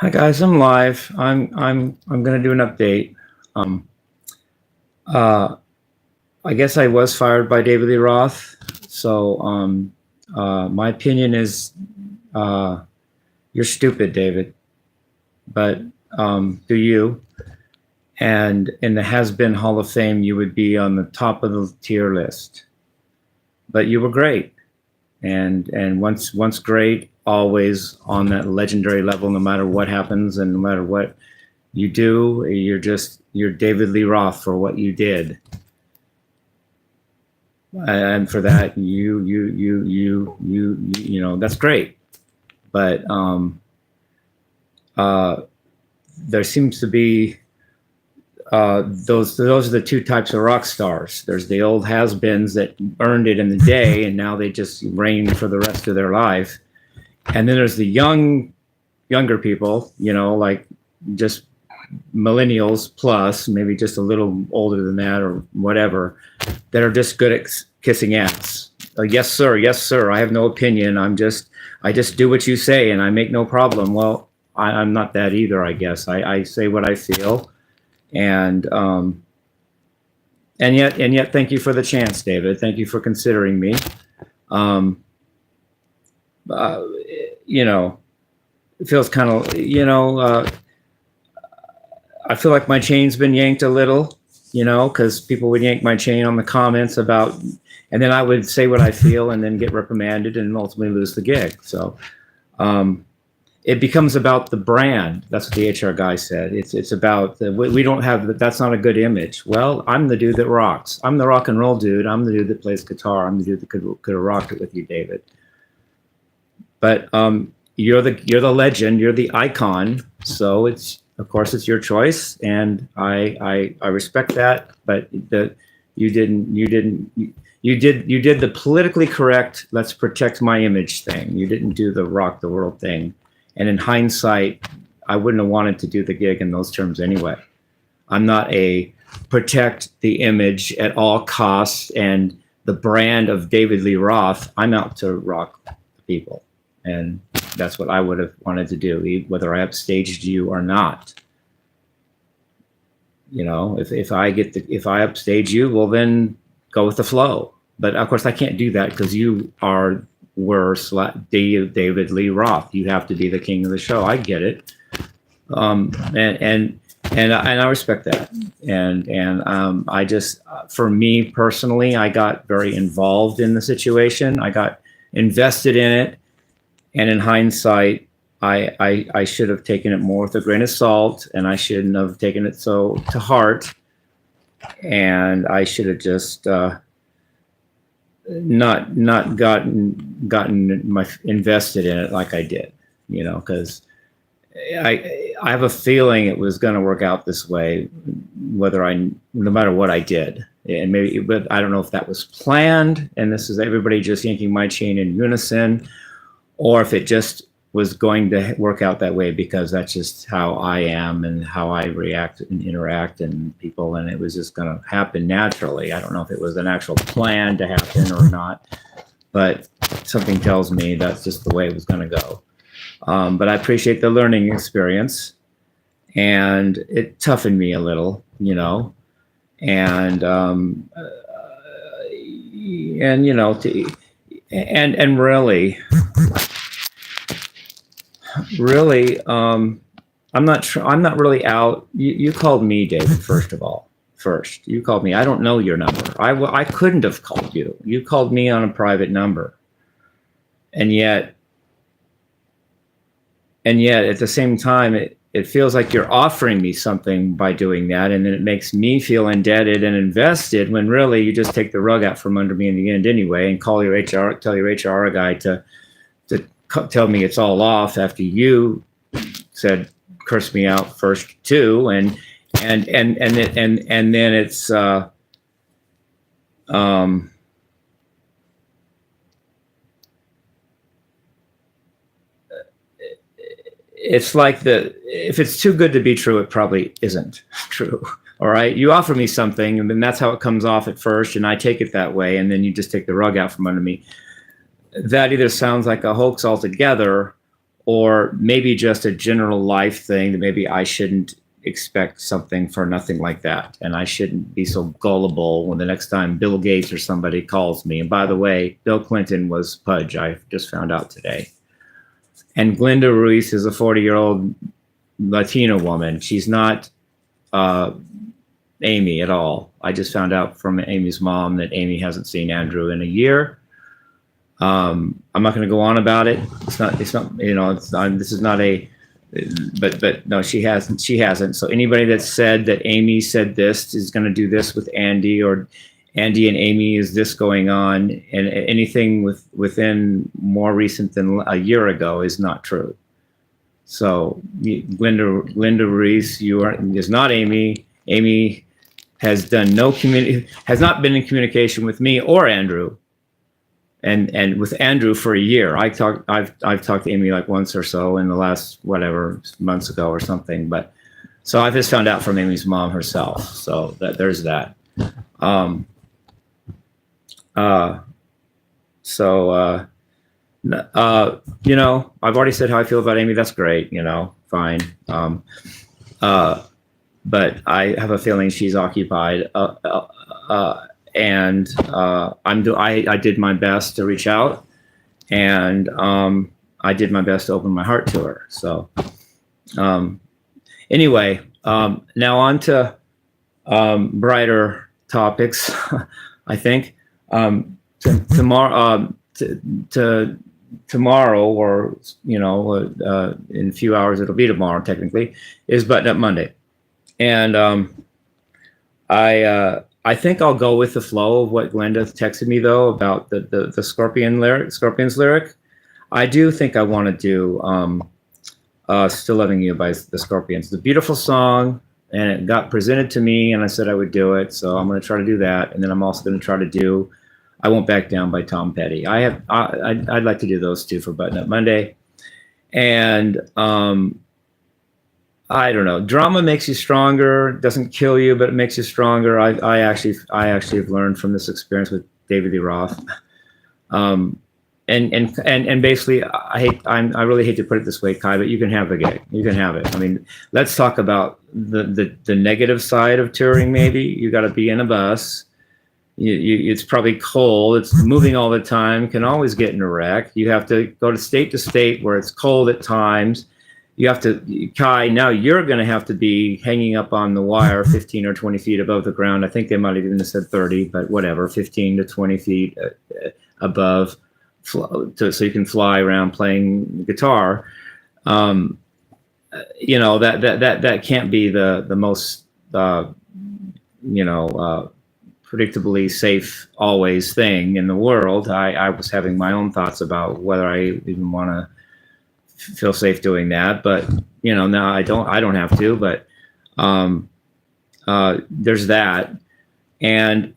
Hi guys, I'm live. I'm gonna do an update. Um, uh, I guess I was fired by David Lee Roth. So my opinion is you're stupid, David. But do you? And in the Has-Been Hall of Fame, you would be on the top of the tier list. But you were great, and once great, always on that legendary level, no matter what happens and no matter what you do. You're David Lee Roth for what you did, and for that you know that's great. But there seems to be those are the two types of rock stars. There's the old has-beens that earned it in the day and now they just reign for the rest of their life, and then there's the younger people, like just millennials plus, maybe just a little older than that or whatever, that are just good at kissing ass. Yes sir, I have no opinion, I just do what you say and I make no problem. Well, I'm not that either, I guess. I say what I feel, and yet thank you for the chance, David. Thank you for considering me. It feels kind of, I feel like my chain's been yanked a little, because people would yank my chain on the comments about, and then I would say what I feel and then get reprimanded and ultimately lose the gig. So it becomes about the brand. That's what the HR guy said. It's about, we don't have, that's not a good image. Well, I'm the dude that rocks. I'm the rock and roll dude. I'm the dude that plays guitar. I'm the dude that could have rocked it with you, David. But you're the legend. You're the icon. So of course, it's your choice, and I respect that. But you did the politically correct, let's protect my image thing. You didn't do the rock the world thing. And in hindsight, I wouldn't have wanted to do the gig in those terms anyway. I'm not a protect the image at all costs and the brand of David Lee Roth. I'm out to rock the people. And that's what I would have wanted to do, whether I upstaged you or not. If I upstage you, well, then go with the flow. But of course, I can't do that because you were David Lee Roth. You have to be the king of the show. I get it, and I respect that. And I just, for me personally, I got very involved in the situation. I got invested in it. And in hindsight, I should have taken it more with a grain of salt, and I shouldn't have taken it so to heart. And I should have just not gotten invested in it like I did, because I have a feeling it was going to work out this way, no matter what I did. And maybe, but I don't know if that was planned, and this is everybody just yanking my chain in unison, or if it just was going to work out that way because that's just how I am and how I react and interact and people, and it was just going to happen naturally. I don't know if it was an actual plan to happen or not, but something tells me that's just the way it was going to go. But I appreciate the learning experience, and it toughened me a little, and really, I'm not really out. You called me, David. First, you called me. I don't know your number. I couldn't have called you. You called me on a private number, and yet at the same time, it feels like you're offering me something by doing that, and then it makes me feel indebted and invested when really you just take the rug out from under me in the end anyway, and tell your HR guy to tell me it's all off after you said curse me out first too, and then it's it's like if it's too good to be true, it probably isn't true. All right, you offer me something, and then that's how it comes off at first, and I take it that way, and then you just take the rug out from under me. That either sounds like a hoax altogether, or maybe just a general life thing that maybe I shouldn't expect something for nothing like that. And I shouldn't be so gullible when the next time Bill Gates or somebody calls me. And by the way, Bill Clinton was Pudge. I just found out today. And Glenda Ruiz is a 40-year-old Latina woman. She's not Amy at all. I just found out from Amy's mom that Amy hasn't seen Andrew in a year. I'm not going to go on about it. It's not, you know, this is not a, but no, she hasn't. So anybody that said that Amy said this is going to do this with Andy, or Andy and Amy is this going on, and anything within more recent than a year ago is not true. So Glenda Ruiz, is not Amy. Amy has done has not been in communication with me or Andrew. And with Andrew for a year. I've talked to Amy like once or so in the last whatever months ago or something. But so I've just found out from Amy's mom herself. So there's that. You know, I've already said how I feel about Amy. That's great. You know, fine. But I have a feeling she's occupied. And I did my best to reach out, and I did my best to open my heart to her. So anyway, now on to brighter topics. I think tomorrow, or you know, in a few hours, it'll be tomorrow technically, is Button Up Monday, and I think I'll go with the flow of what Glenda texted me though about the Scorpions lyric. I do think I want to do "Still Loving You" by the Scorpions. It's a beautiful song, and it got presented to me, and I said I would do it. So I'm going to try to do that, and then I'm also going to try to do "I Won't Back Down" by Tom Petty. I'd like to do those two for Button Up Monday, and I don't know. Drama makes you stronger. Doesn't kill you, but it makes you stronger. I actually have learned from this experience with David Lee Roth. And basically, I really hate to put it this way, Kai, but you can have the gig. You can have it. I mean, let's talk about the negative side of touring. Maybe you got to be in a bus. It's probably cold. It's moving all the time. Can always get in a wreck. You have to go to state where it's cold at times. You have to, Kai, now you're going to have to be hanging up on the wire 15 or 20 feet above the ground. I think they might have even said 30, but whatever, 15 to 20 feet above, so you can fly around playing guitar. You know, that can't be the most, predictably safe always thing in the world. I was having my own thoughts about whether I even want to feel safe doing that, but you know, now I don't have to, but there's that, and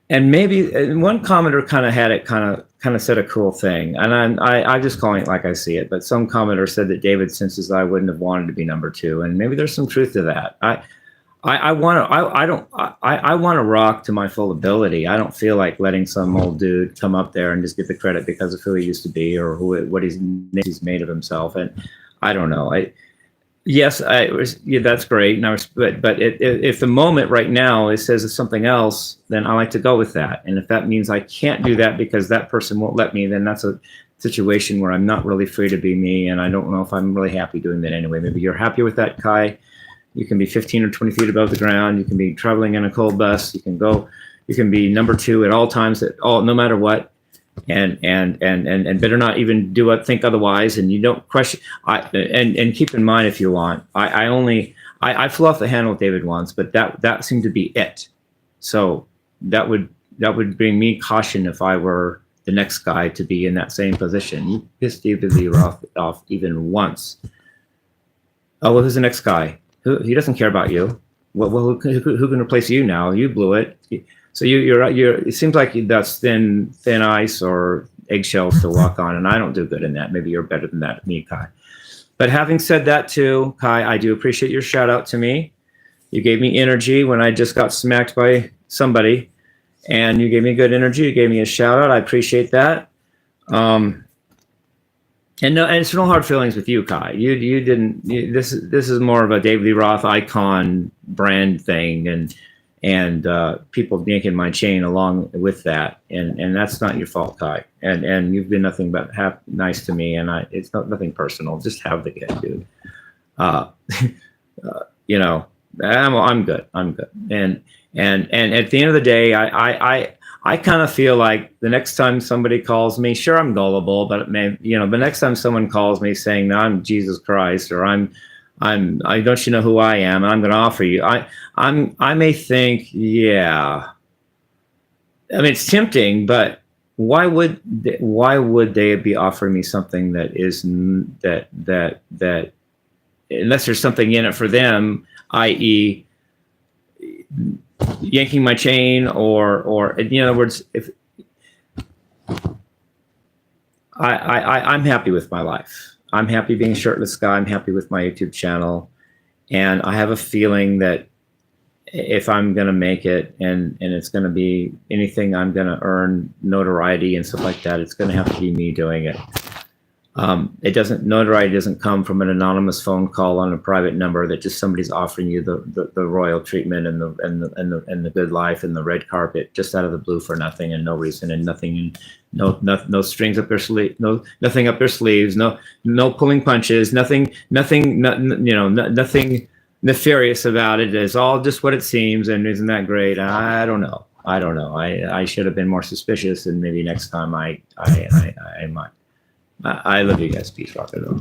maybe one commenter kind of had it kind of said a cool thing, and I'm just calling it like I see it, but some commenter said that David senses I wouldn't have wanted to be number two, and maybe there's some truth to that. I want to rock to my full ability. I don't feel like letting some old dude come up there and just get the credit because of who he used to be or what he's made of himself. And I don't know. That's great. But if the moment right now it says it's something else, then I like to go with that. And if that means I can't do that because that person won't let me, then that's a situation where I'm not really free to be me. And I don't know if I'm really happy doing that anyway. Maybe you're happy with that, Kai. You can be 15 or 20 feet above the ground. You can be traveling in a cold bus. You can be number two at all times, no matter what, and better not even think otherwise. And you don't question. And keep in mind, if you want, I flew off the handle with David once, but that seemed to be it. So that would bring me caution if I were the next guy to be in that same position. You pissed David Lee Roth off even once. Oh, well, who's the next guy? He doesn't care about you. Well, who can replace you now? You blew it. So you're. It seems like that's thin ice or eggshells to walk on, and I don't do good in that. Maybe you're better than that, me, Kai. But having said that, too, Kai, I do appreciate your shout out to me. You gave me energy when I just got smacked by somebody, and you gave me good energy. You gave me a shout out. I appreciate that. And no, and it's no hard feelings with you, Kai. You didn't. This is more of a David Lee Roth icon brand thing, and people yanking my chain along with that, and that's not your fault, Kai. And you've been nothing but nice to me, and it's nothing personal. Just have the kid, dude. You know, I'm good. I'm good. And at the end of the day, I kind of feel like the next time somebody calls me, sure, I'm gullible, but the next time someone calls me saying, no, I'm Jesus Christ, or I don't you know who I am, and I'm going to offer you, I may think, yeah, I mean, it's tempting, but why would they be offering me something that is that unless there's something in it for them, i.e. yanking my chain, or in other words, if I'm happy with my life. I'm happy being Shirtless Guy. I'm happy with my YouTube channel, and I have a feeling that if I'm going to make it, and it's going to be anything, I'm going to earn notoriety and stuff like that, it's going to have to be me doing it. Notoriety doesn't come from an anonymous phone call on a private number that just somebody's offering you the royal treatment and the good life and the red carpet just out of the blue for nothing and no reason and nothing, no strings up their sleeve, nothing up their sleeves, no pulling punches, nothing nefarious about it. It's all just what it seems, and isn't that great? I don't know. I should have been more suspicious, and maybe next time I might. I love you guys. Peace, rock and roll.